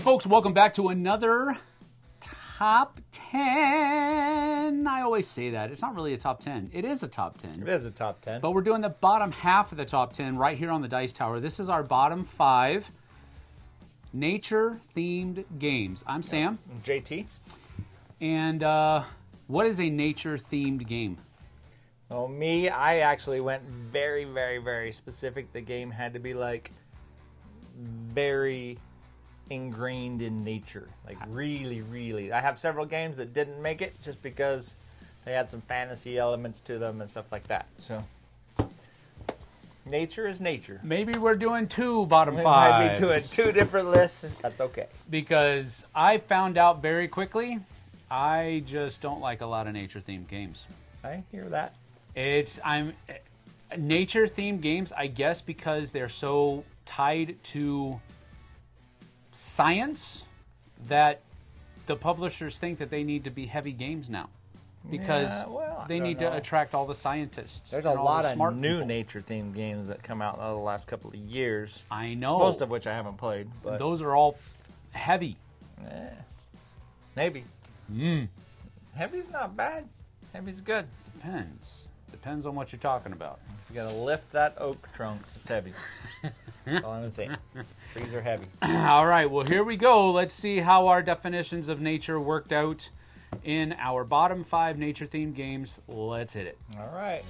folks, welcome back to another Top 10. I always say that. It's not really a Top 10. It is a Top 10. It is a Top 10. But we're doing the bottom half of the Top 10 right here on the Dice Tower. This is our bottom 5 nature-themed games. I'm Sam. I'm JT. And what is a nature-themed game? Well, I actually went very, very, very specific. The game had to be like very ingrained in nature. Like really, really. I have several games that didn't make it just because they had some fantasy elements to them and stuff like that. So nature is nature. Maybe we're doing 2 bottom 5s. We might be doing 2 different lists. That's okay. Because I found out very quickly, I just don't like a lot of nature-themed games. I hear that. Nature-themed games, I guess, because they're so tied to science that the publishers think that they need to be heavy games now. Because they need to attract all the scientists. There's a lot of new nature-themed games that come out in the last couple of years. I know. Most of which I haven't played. But those are all heavy. Maybe. Heavy's not bad. Heavy's good. Depends on what you're talking about. You gotta lift that oak trunk. It's heavy. That's all I'm gonna say. Trees are heavy. All right, well, here we go. Let's see how our definitions of nature worked out in our bottom 5 nature-themed games. Let's hit it. All right.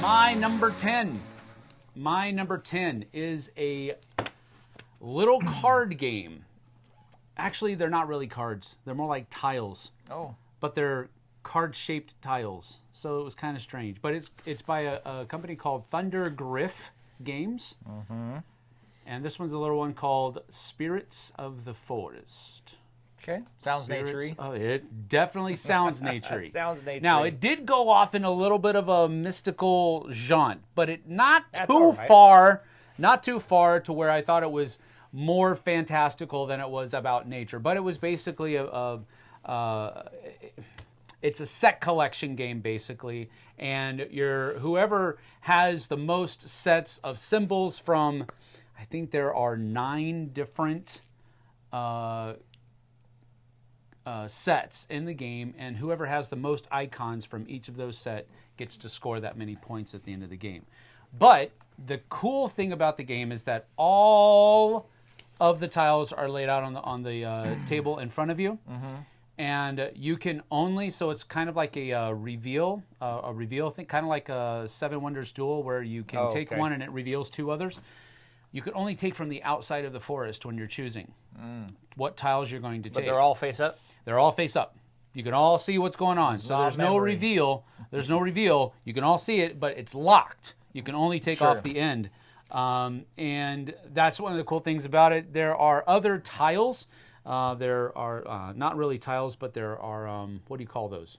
My number 10 is a little card game. Actually, they're not really cards. They're more like tiles. Oh. But they're card-shaped tiles, so it was kind of strange. But it's by a company called Thunder Griff Games, and this one's a little one called Spirits of the Forest. Okay, sounds naturey. Oh, it definitely sounds naturey. It sounds naturey. Now, it did go off in a little bit of a mystical genre, but not too far to where I thought it was more fantastical than it was about nature. But it was basically it's a set collection game, basically, and whoever has the most sets of symbols from, I think there are 9 different sets in the game, and whoever has the most icons from each of those sets gets to score that many points at the end of the game. But the cool thing about the game is that all of the tiles are laid out on the table in front of you. And you can only, so it's kind of like a reveal thing, kind of like a Seven Wonders Duel, where you can take one and it reveals 2 others. You can only take from the outside of the forest when you're choosing what tiles you're going to take. But they're all face up? They're all face up. You can all see what's going on. So there's no reveal. There's no reveal. You can all see it, but it's locked. You can only take off the end. And that's one of the cool things about it. There are other tiles. There are not really tiles, but there are, what do you call those?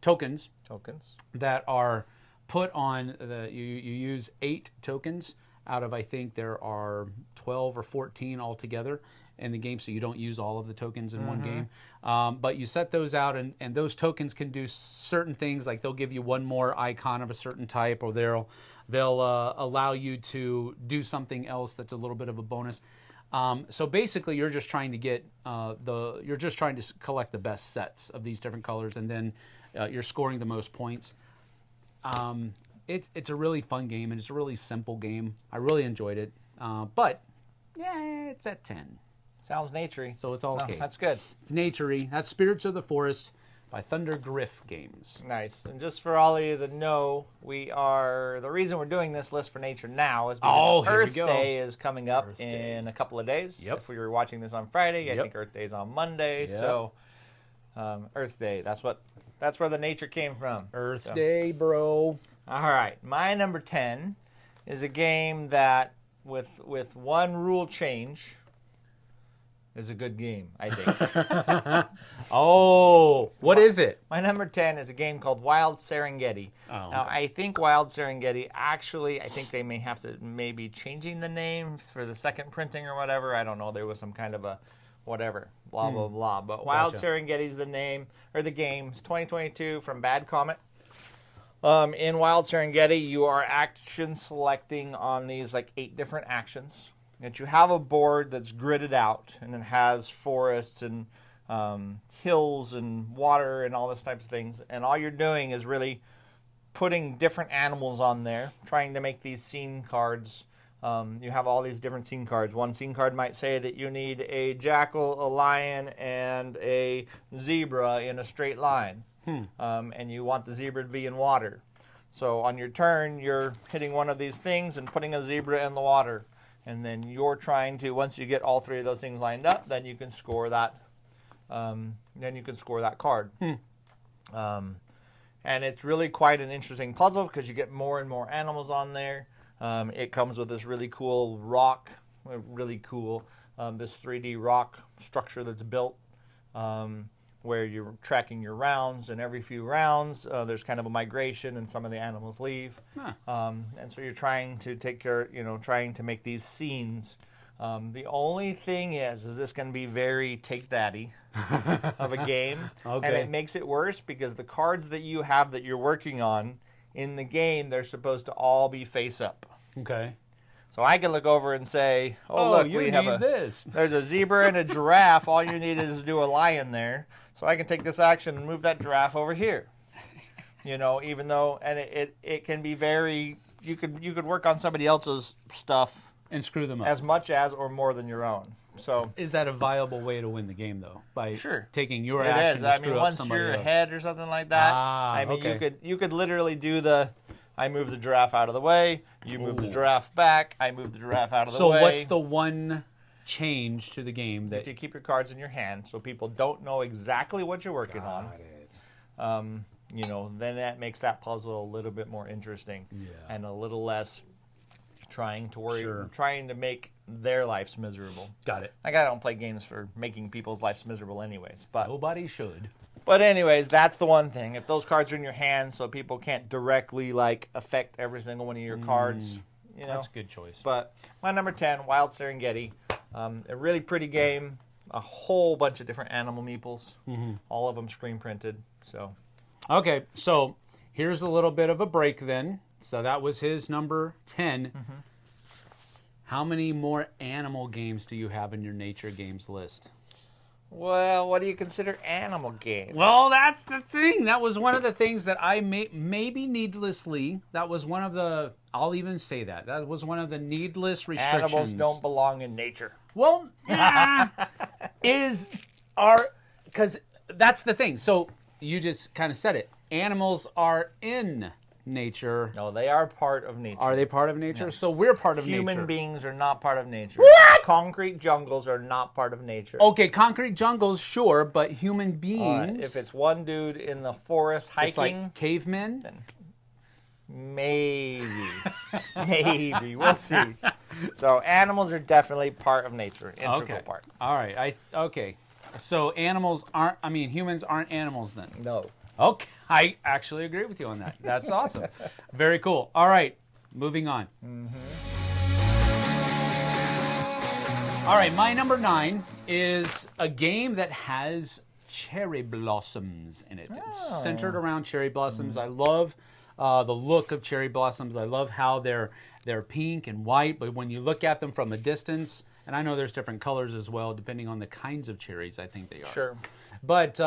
Tokens. That are put on, you use 8 tokens out of, I think there are 12 or 14 altogether in the game, so you don't use all of the tokens in one game. But you set those out, and those tokens can do certain things, like they'll give you one more icon of a certain type, or they'll allow you to do something else that's a little bit of a bonus. So basically, you're just trying to get you're just trying to collect the best sets of these different colors, and then you're scoring the most points. It's a really fun game, and it's a really simple game. I really enjoyed it, but yeah, it's at 10. Sounds naturey. So it's all okay. That's good. It's naturey. That's Spirits of the Forest by Thunder Griff Games. Nice. And just for all of you that know, the reason we're doing this list for nature now is because Earth Day is coming up in a couple of days. If we were watching this on Friday, I think Earth Day is on Monday. So Earth Day, that's where the nature came from. Earth Day, bro. All right. My number 10 is a game that, with one rule change, is a good game, I think. What is it? My number 10 is a game called Wild Serengeti. Now, I think Wild Serengeti, actually, I think they may have to maybe changing the name for the second printing or whatever. I don't know. There was some kind of a whatever, blah, blah, blah. But Wild Serengeti is the name, or the game. It's 2022 from Bad Comet. In Wild Serengeti, you are action selecting on these like 8 different actions. that you have a board that's gridded out, and it has forests and hills and water and all this types of things. And all you're doing is really putting different animals on there, trying to make these scene cards. You have all these different scene cards. One scene card might say that you need a jackal, a lion, and a zebra in a straight line. And you want the zebra to be in water. So on your turn, you're hitting one of these things and putting a zebra in the water. And then you're trying to, once you get all three of those things lined up, then you can score that. Card. And it's really quite an interesting puzzle because you get more and more animals on there. It comes with this really cool rock, this 3D rock structure that's built. Where you're tracking your rounds, and every few rounds there's kind of a migration, and some of the animals leave. And so you're trying to take care, trying to make these scenes. The only thing is this can be very take-thatty of a game, and it makes it worse because the cards that you have that you're working on in the game, they're supposed to all be face up. Okay. So I can look over and say, look, we have this. There's a zebra and a giraffe. All you need is to do a lion there. So I can take this action and move that giraffe over here. Even though, and it can be very, you could work on somebody else's stuff. And screw them up. As much as or more than your own. So is that a viable way to win the game, though? By taking your action to screw up somebody else? Once you're ahead or something like that, you could literally do I move the giraffe out of the way, you move the giraffe back, I move the giraffe out of the way. So what's the one change to the game that... You keep your cards in your hand so people don't know exactly what you're working on. Then that makes that puzzle a little bit more interesting and a little less trying to make their lives miserable. Got it. I don't play games for making people's lives miserable anyways. But nobody should. But anyways, that's the one thing. If those cards are in your hand so people can't directly affect every single one of your cards, that's a good choice. But my number 10, Wild Serengeti, a really pretty game, a whole bunch of different animal meeples, all of them screen printed. So, okay, so here's a little bit of a break then. So that was his number 10. How many more animal games do you have in your nature games list? Well, what do you consider animal games? Well, that's the thing. That was one of the things that I maybe needlessly. That was one of the. I'll even say that. That was one of the needless restrictions. Animals don't belong in nature. Well, because that's the thing. So you just kind of said it. Animals are in nature. No, they are part of nature. Are they part of nature? Yeah. So we're part of nature. Human beings are not part of nature. What? Concrete jungles are not part of nature. Okay, concrete jungles, sure, but human beings... if it's one dude in the forest hiking... It's like cavemen? Then maybe. Maybe. We'll see. So animals are definitely part of nature. Integral part. All right. Okay. So humans aren't animals then? No. Okay, I actually agree with you on that. That's awesome. Very cool. All right, moving on. All right, my number 9 is a game that has cherry blossoms in it. It's centered around cherry blossoms. I love the look of cherry blossoms. I love how they're pink and white, but when you look at them from a distance, and I know there's different colors as well, depending on the kinds of cherries I think they are. Sure. But...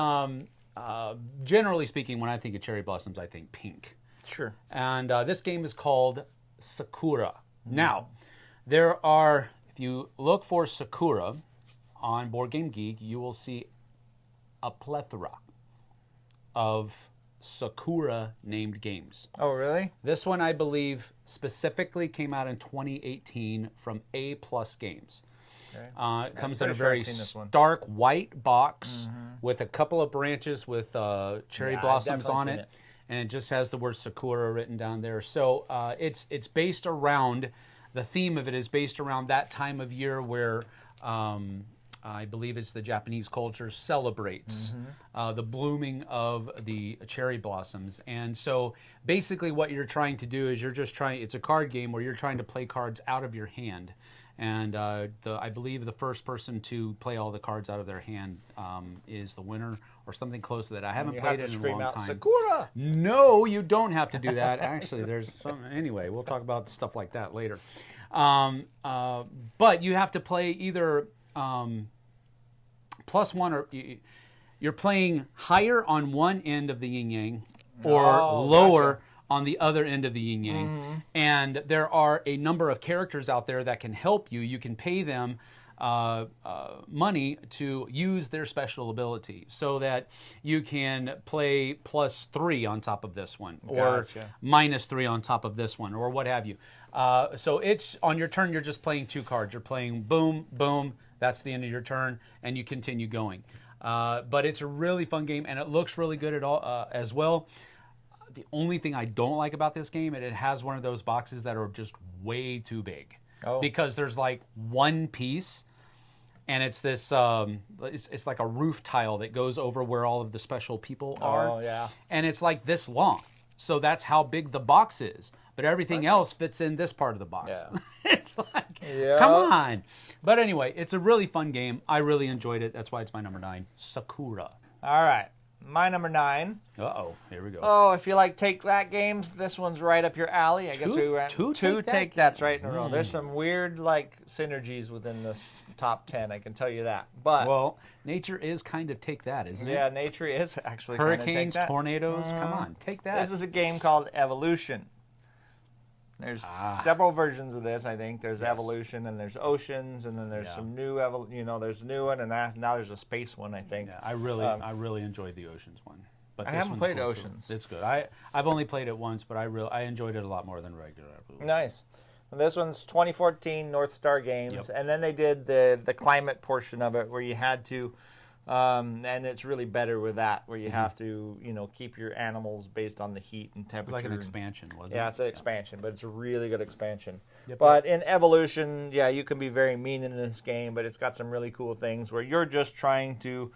generally speaking, when I think of cherry blossoms, I think pink. Sure. And this game is called Sakura. Now, if you look for Sakura on Board Game Geek, you will see a plethora of Sakura-named games. Oh, really? This one, I believe, specifically came out in 2018 from A+ Games. Okay. It comes in a very stark white box with a couple of branches with cherry blossoms on it. And it just has the word Sakura written down there. So it's based around, the theme of it is based around that time of year where I believe it's the Japanese culture celebrates the blooming of the cherry blossoms. And so basically what you're trying to do is it's a card game where you're trying to play cards out of your hand. And I believe the first person to play all the cards out of their hand is the winner, or something close to that. I haven't played it in a long time. Sakura! No, you don't have to do that. Actually, there's some. Anyway, we'll talk about stuff like that later. But you have to play either +1 or you're playing higher on one end of the yin yang or lower on the other end of the yin yang. And there are a number of characters out there that can help you. You can pay them money to use their special ability so that you can play +3 on top of this one or -3 on top of this one or what have you. So it's on your turn, you're just playing 2 cards. You're playing boom, boom. That's the end of your turn, and you continue going. But it's a really fun game, and it looks really good as well. The only thing I don't like about this game is it has one of those boxes that are just way too big. Because there's like one piece, and it's this, it's like a roof tile that goes over where all of the special people are. And it's like this long. So that's how big the box is. But everything else fits in this part of the box. It's like, come on. But anyway, it's a really fun game. I really enjoyed it. That's why it's my number 9, Sakura. All right. My number 9. Uh-oh. Here we go. Oh, if you like Take That games, this one's right up your alley. I guess we went two Take That's right in a row. There's some weird synergies within this top 10, I can tell you that. But well, nature is kind of Take That, isn't it? Yeah, nature is actually hurricanes, kind of Take That. tornadoes, come on, Take That. This is a game called Evolution. There's several versions of this, I think. There's Evolution, and there's Oceans, and then there's some new, there's a new one, and now there's a space one, I think. Yeah, I really enjoyed the Oceans one. But I haven't played Oceans. It's good. I've only played it once, but I enjoyed it a lot more than regular Evolution. Nice. And this one's 2014 North Star Games, and then they did the climate portion of it where you had to, and it's really better with that, where you have to, keep your animals based on the heat and temperature. It's like an expansion, wasn't it? Yeah, it's an expansion, but it's a really good expansion. But in Evolution, you can be very mean in this game, but it's got some really cool things where you're just trying to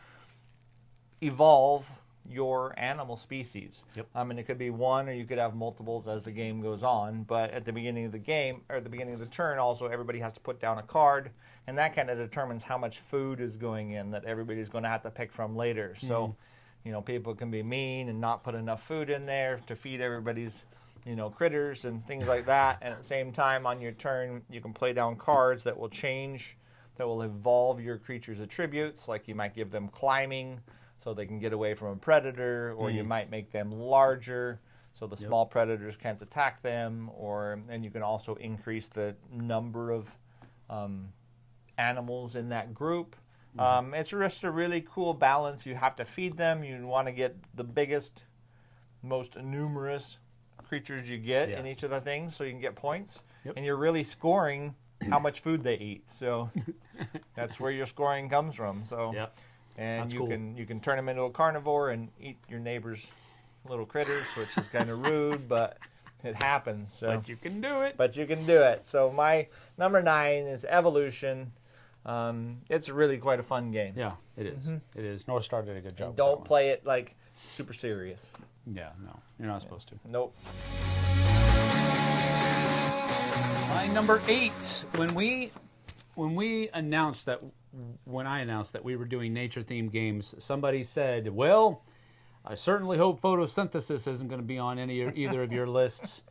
evolve your animal species. I mean, it could be one, or you could have multiples as the game goes on. But at the beginning of the game, or at the beginning of the turn, also everybody has to put down a card, and that kind of determines how much food is going in that everybody's going to have to pick from later. So, people can be mean and not put enough food in there to feed everybody's, critters and things like that. And at the same time, on your turn, you can play down cards that will change, that will evolve your creature's attributes. Like you might give them climbing, so they can get away from a predator, or you might make them larger so the small predators can't attack them, and you can also increase the number of animals in that group. It's just a really cool balance. You have to feed them. You want to get the biggest, most numerous creatures you get in each of the things so you can get points. And you're really scoring how much food they eat. So that's where your scoring comes from. So. And you can turn them into a carnivore and eat your neighbor's little critters, which is kind of rude, but it happens. So. But you can do it. But you can do it. So my number 9 is Evolution. It's really quite a fun game. Yeah, it is. It is. North Star did a good job. And don't play it super serious. Yeah, no, you're not supposed to. Nope. My number 8. When I announced that we were doing nature-themed games, somebody said, well, I certainly hope photosynthesis isn't going to be on either of your lists.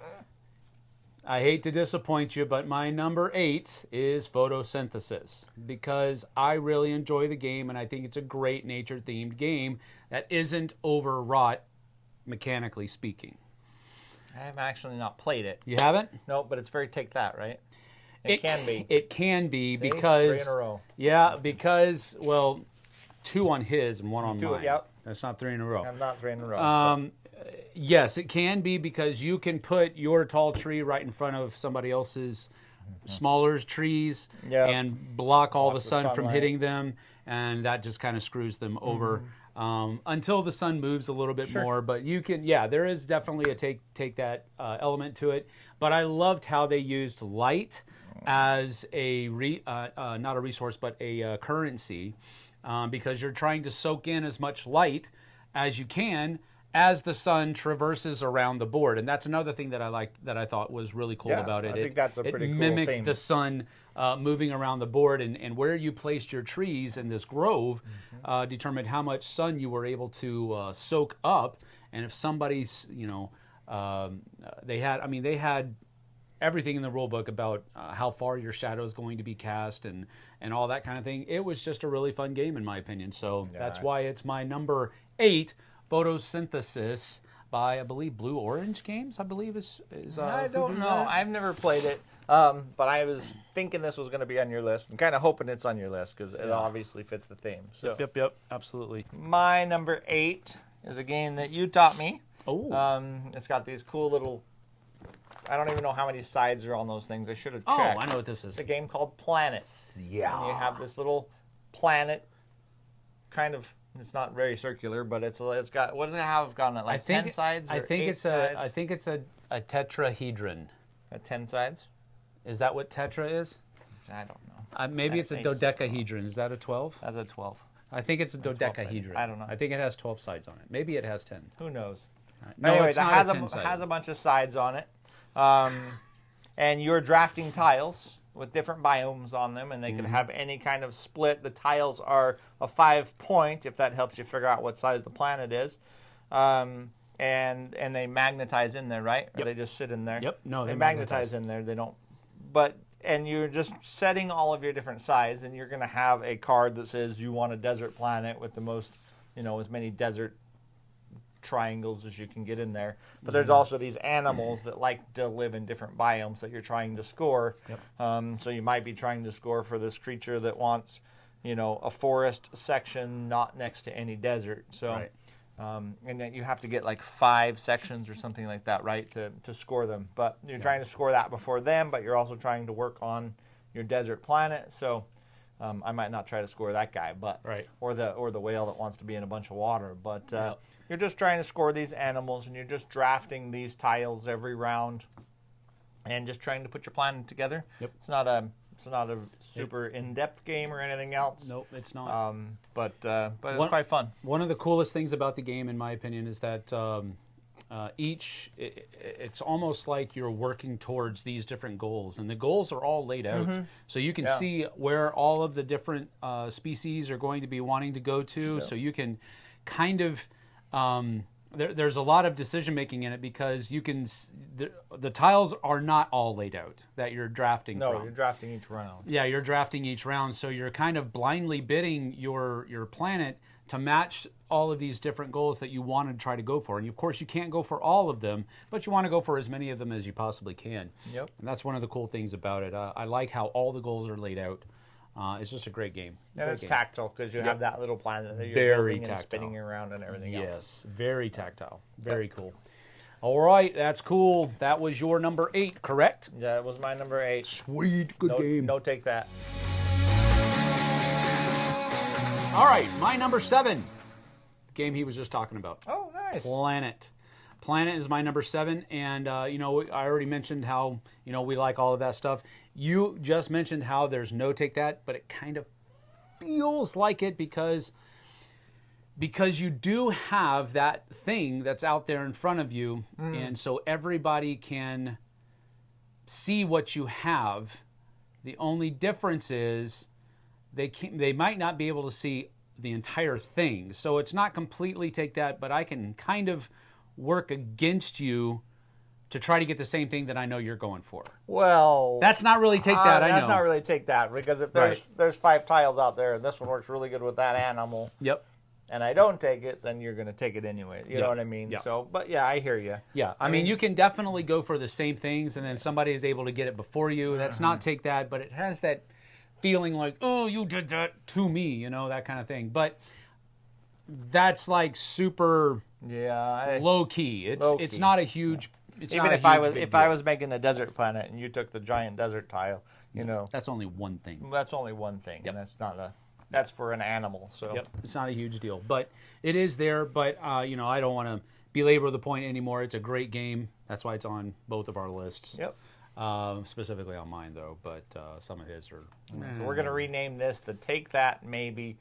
I hate to disappoint you, but my number 8 is photosynthesis, because I really enjoy the game, and I think it's a great nature-themed game that isn't overwrought, mechanically speaking. I have actually not played it. You haven't? No, but it's very Take That, right? It can be. It can be. See? Because 3 in a row. Yeah, because 2 on his and 1 on mine. Yep. That's not 3 in a row. I'm not 3 in a row. Yes, it can be, because you can put your tall tree right in front of somebody else's smaller trees and block all the sun from hitting them, and that just kind of screws them over until the sun moves a little bit more. But you can, there is definitely a take that element to it. But I loved how they used light as not a resource, but a currency, because you're trying to soak in as much light as you can as the sun traverses around the board. And that's another thing that I liked, that I thought was really cool about it. I think that's a pretty cool theme. It mimicked the sun moving around the board, and where you placed your trees in this grove determined how much sun you were able to soak up. And if somebody's, they had everything in the rule book about how far your shadow is going to be cast and all that kind of thing. It was just a really fun game in my opinion. So that's why it's my number 8, Photosynthesis by, I believe, Blue Orange Games, I believe is I don't know. I've never played it. But I was thinking this was going to be on your list and kind of hoping it's on your list because it obviously fits the theme. So. Yep, absolutely. My number 8 is a game that you taught me. Oh. It's got these cool little, I don't even know how many sides are on those things. I should have checked. Oh, I know what this is. It's a game called Planet. Yeah. And you have this little planet, kind of, it's not very circular, but it's got, what does it have on it? Like 10 sides or I think 8 it's sides? I think it's a tetrahedron. 10 sides? Is that what tetra is? I don't know. Maybe it's a dodecahedron. Is that a 12? That's a 12. I think it's a dodecahedron. I don't know. I think it has 12 sides on it. Maybe it has 10. Who knows? No, anyway, it's it not has a bunch of sides on it. And you're drafting tiles with different biomes on them, and they can have any kind of split. The tiles are a 5-point, if that helps you figure out what size the planet is. And they magnetize in there, right? Or they just sit in there? Yep. No, they magnetize in there. They don't. And you're just setting all of your different sides, and you're going to have a card that says you want a desert planet with the most, as many desert triangles as you can get in there. But there's also these animals that like to live in different biomes that you're trying to score. Yep. So you might be trying to score for this creature that wants, a forest section not next to any desert. So. Right. And then you have to get like 5 sections or something like that, right, to score them. But you're trying to score that before them, but you're also trying to work on your desert planet. So I might not try to score that guy, but or the whale that wants to be in a bunch of water. But you're just trying to score these animals, and you're just drafting these tiles every round, and just trying to put your planet together. Yep. It's not a super in-depth game or anything else. Nope, it's not. But it's quite fun. One of the coolest things about the game, in my opinion, is that it's almost like you're working towards these different goals, and the goals are all laid out, so you can see where all of the different species are going to be wanting to go to. So you can kind of there's a lot of decision making in it because you can the tiles are not all laid out that you're drafting from. No, you're drafting each round. Yeah, you're drafting each round, so you're kind of blindly bidding your planet to match all of these different goals that you want to try to go for. And of course, you can't go for all of them, but you want to go for as many of them as you possibly can. Yep. And that's one of the cool things about it. I like how all the goals are laid out. It's just a great game. And it's tactile because you have that little planet that you're very building and spinning around and everything else. Yes, very tactile. Very cool. All right, that's cool. That was your number 8, correct? Yeah, it was my number 8. Sweet, good game. No, take that. All right, my number 7. The game he was just talking about. Oh, nice. Planet. Planet is my number 7, and I already mentioned how we like all of that stuff. You just mentioned how there's no take that, but it kind of feels like it because you do have that thing that's out there in front of you, and so everybody can see what you have. The only difference is they might not be able to see the entire thing, so it's not completely take that, but I can kind of work against you to try to get the same thing that I know you're going for. Well, that's not really take that. I know that's not really take that because if there's 5 tiles out there and this one works really good with that animal. Yep. And I don't take it, then you're going to take it anyway. You know what I mean? Yep. So, but yeah, I hear you. Yeah, I mean, you can definitely go for the same things, and then somebody is able to get it before you. That's not take that, but it has that feeling like, oh, you did that to me, that kind of thing. But that's like super low key. It's not a huge. Even if I was making a desert planet and you took the giant desert tile, that's only one thing. That's only one thing, and that's for an animal. So it's not a huge deal, but it is there. But I don't want to belabor the point anymore. It's a great game. That's why it's on both of our lists. Yep. Specifically on mine though, but some of his are. So we're gonna rename this the Take That Maybe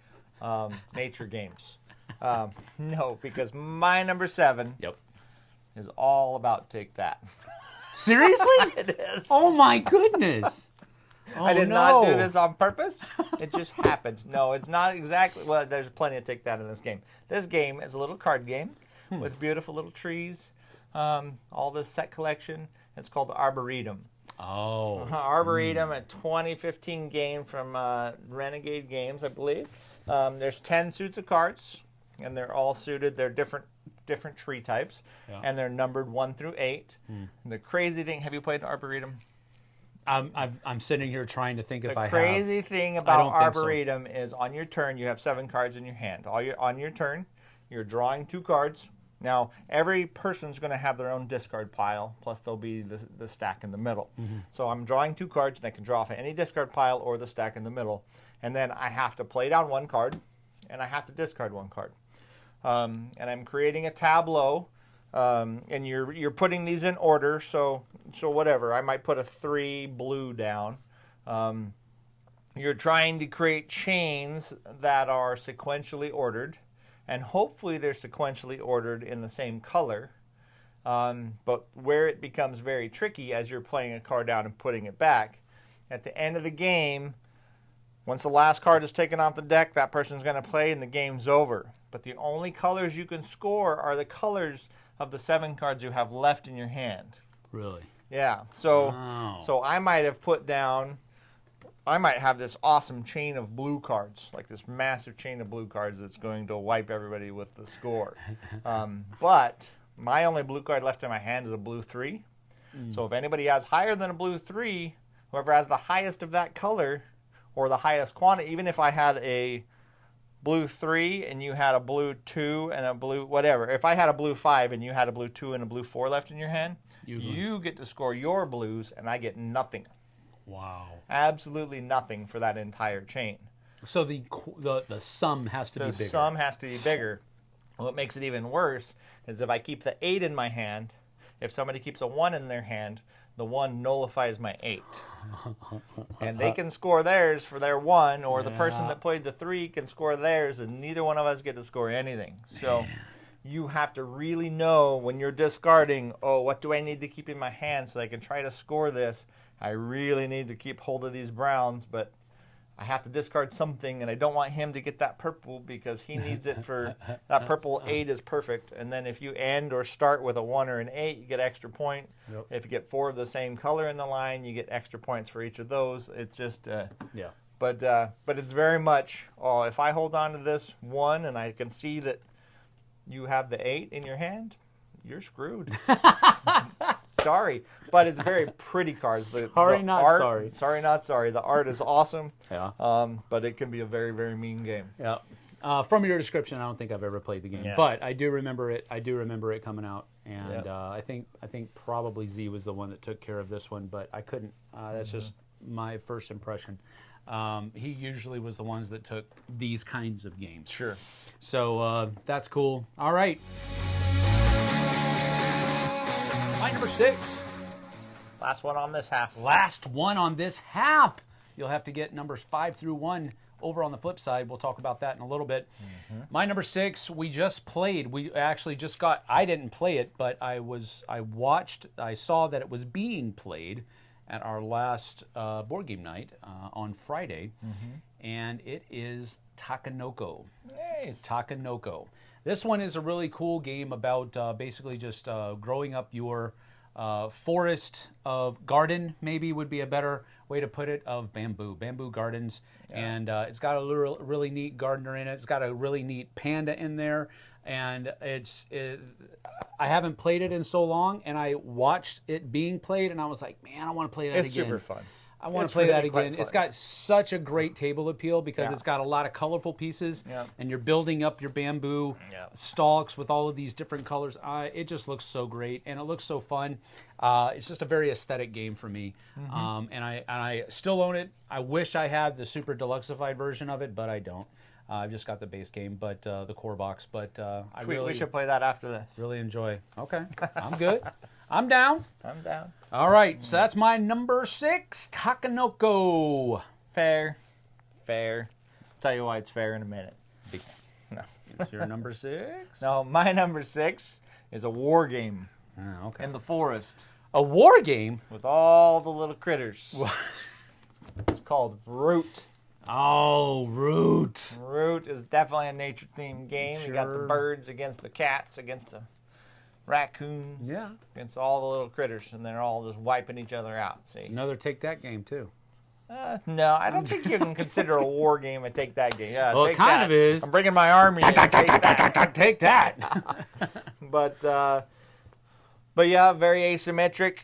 Nature Games. No, because my number 7. Yep. Is all about take that. Seriously? It is. Oh my goodness. I did not do this on purpose. It just happened. No, it's not exactly. Well, there's plenty of take that in this game. This game is a little card game with beautiful little trees, all this set collection. It's called the Arboretum. Oh. Arboretum, a 2015 game from Renegade Games, I believe. There's 10 suits of cards, and they're all suited. They're different tree types, and they're numbered 1 through 8. The crazy thing, have you played Arboretum? I'm sitting here trying to think if I have. The crazy thing about Arboretum is on your turn, you have 7 cards in your hand. On your turn, you're drawing 2 cards. Now, every person's going to have their own discard pile, plus there'll be the stack in the middle. So I'm drawing 2 cards, and I can draw off any discard pile or the stack in the middle. And then I have to play down 1 card, and I have to discard 1 card. And I'm creating a tableau, and you're putting these in order. So whatever, I might put a 3 blue down. You're trying to create chains that are sequentially ordered, and hopefully they're sequentially ordered in the same color. But where it becomes very tricky as you're playing a card down and putting it back, at the end of the game, once the last card is taken off the deck, that person's going to play and the game's over. But the only colors you can score are the colors of the 7 cards you have left in your hand. Really? Yeah. So I might have put down, I might have this awesome chain of blue cards, like this massive chain of blue cards that's going to wipe everybody with the score. But my only blue card left in my hand is a blue 3. So if anybody has higher than a blue 3, whoever has the highest of that color or the highest quantity, even if I had a blue 3 and you had a blue 2 and a blue whatever, if I had a blue 5 and you had a blue 2 and a blue 4 left in your hand, you get to score your blues and I get nothing. Wow. Absolutely nothing for that entire chain. So the sum has to be bigger. The sum has to be bigger. What makes it even worse is if I keep the 8 in my hand, if somebody keeps a 1 in their hand, the 1 nullifies my 8. And they can score theirs for their 1, or the person that played the 3 can score theirs, and neither one of us get to score anything. So you have to really know when you're discarding, oh, what do I need to keep in my hand so I can try to score this? I really need to keep hold of these browns, but I have to discard something, and I don't want him to get that purple because he needs it for that purple 8 is perfect. And then if you end or start with a 1 or an 8, you get extra point. Yep. If you get 4 of the same color in the line, you get extra points for each of those. It's just But it's very much, if I hold on to this 1 and I can see that you have the 8 in your hand, you're screwed. Sorry, but it's very pretty cards. Sorry, not sorry. Sorry, not sorry. The art is awesome. Yeah. But it can be a very, very mean game. Yeah. From your description, I don't think I've ever played the game, but I do remember it. I do remember it coming out, and I think probably Z was the one that took care of this one, but I couldn't. That's just my first impression. He usually was the ones that took these kinds of games. Sure. So that's cool. All right. My number 6. Last one on this half. Last one on this half. You'll have to get numbers 5 through 1 over on the flip side. We'll talk about that in a little bit. My number 6, we just played. We actually just got, I didn't play it, but I saw that it was being played at our last board game night on Friday. And it is Takenoko. Nice. Takenoko. This one is a really cool game about basically just growing up your forest of garden, maybe would be a better way to put it, of bamboo gardens. And it's got a really neat gardener in it. It's got a really neat panda in there. And I haven't played it in so long, and I watched it being played, and I was like, man, I want to play that again. It's super fun. I want to play that again. It's got such a great table appeal because it's got a lot of colorful pieces, and you're building up your bamboo stalks with all of these different colors. It just looks so great, and it looks so fun. It's just a very aesthetic game for me, and I still own it. I wish I had the super deluxeified version of it, but I don't. I've just got the base game, but the core box. But we should play that after this. Really enjoy. Okay, I'm good. I'm down. I'm down. All right, so that's my number 6, Takenoko. Fair. I'll tell you why it's fair in a minute. No. It's your number 6? No, my number 6 is a war game okay. in the forest. A war game? With all the little critters. It's called Root. Oh, Root. Root is definitely a nature-themed game. Sure. You got the birds against the cats, against the raccoons, against all the little critters, and they're all just wiping each other out. See, another take that game too. No, I don't think you can consider a war game a take that game. Yeah, well, take it kind that. of is. I'm bringing my army. Take that. But yeah, very asymmetric,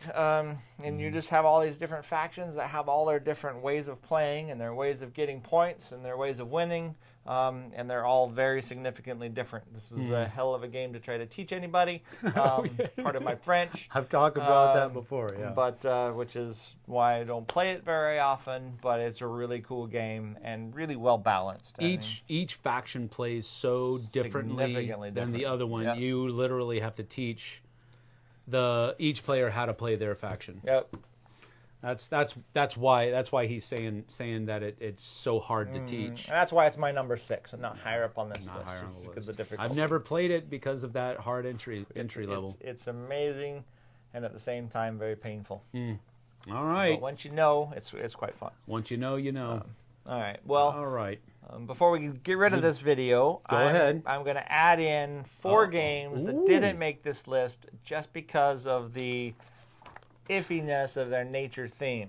and you just have all these different factions that have all their different ways of playing and their ways of getting points and their ways of winning, and they're all very significantly different. This is a hell of a game to try to teach anybody. Pardon my French. I've talked about that before, yeah. But which is why I don't play it very often. But it's a really cool game and really well balanced. Each faction plays so differently than the other one. Yep. You literally have to teach each player how to play their faction. Yep. That's why he's saying that it's so hard to teach. And that's why it's my number 6 and not higher up on this list. Higher on the because list. Of difficulty. I've never played it because of that hard entry level. It's amazing, and at the same time very painful. All right. But once you know, it's quite fun. Once you know, you know. All right. Well. All right. Before we get rid of this video, Go ahead. I'm going to add in 4 games that didn't make this list just because of the iffiness of their nature theme.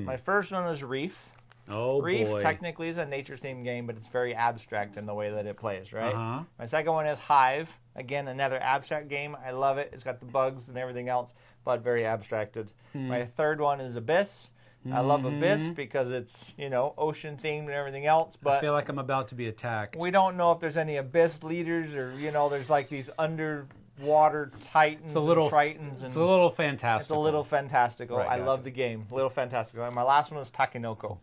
My first one was Reef. Reef technically is a nature theme game, but it's very abstract in the way that it plays, right? My second one is Hive. Again, another abstract game. I love it. It's got the bugs and everything else, but very abstracted. My third one is Abyss. I love Abyss because it's, ocean themed and everything else. But I feel like I'm about to be attacked. We don't know if there's any Abyss leaders or, there's like these underwater titans and tritons. It's a little fantastical. It's a little fantastical. Right, I love the game. A little fantastical. And my last one was Takenoko.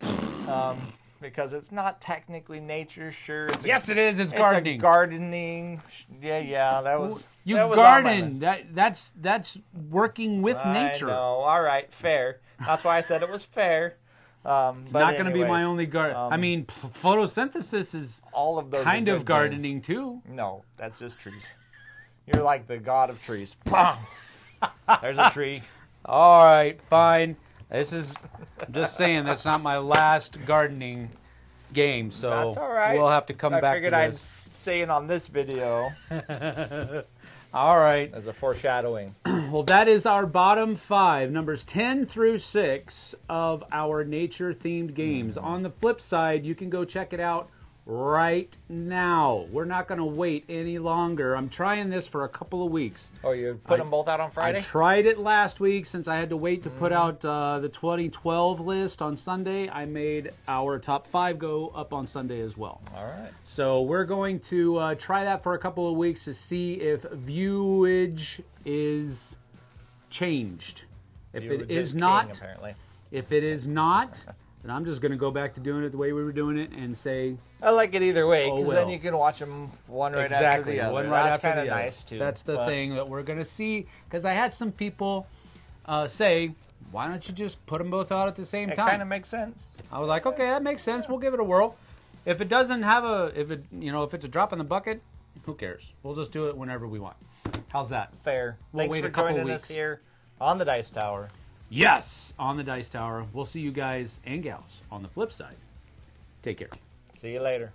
Because it's not technically nature, sure. Yes, it is. It's gardening. It's gardening. Yeah. That was. You garden. That's working with nature. I know. All right, fair. That's why I said it was fair. It's not going to be my only garden. I mean, photosynthesis is all of those kind of gardening games. Too. No, that's just trees. You're like the god of trees. There's a tree. All right, fine. I'm just saying that's not my last gardening game, so that's all right. We'll have to come back to this. I figured I'd say it on this video. All right. As a foreshadowing. Well, that is our bottom 5, numbers 10 through 6 of our nature-themed games. On the flip side, you can go check it out right now. We're not going to wait any longer. I'm trying this for a couple of weeks. Oh, you put them both out on Friday? I tried it last week since I had to wait to put out the 2012 list on Sunday. I made our top 5 go up on Sunday as well. All right. So we're going to try that for a couple of weeks to see if viewage is changed. If it is not, then I'm just going to go back to doing it the way we were doing it and say... I like it either way, because then you can watch them one right after the other. One right That's after kind of the other. nice, too. That's the thing that we're going to see, because I had some people say, why don't you just put them both out at the same time? It kind of makes sense. I was like, okay, that makes sense. We'll give it a whirl. If it doesn't have if it's a drop in the bucket, who cares? We'll just do it whenever we want. How's that? Fair. We'll Thanks wait for a couple joining weeks. us here on the Dice Tower. Yes, on the Dice Tower. We'll see you guys and gals on the flip side. Take care. See you later.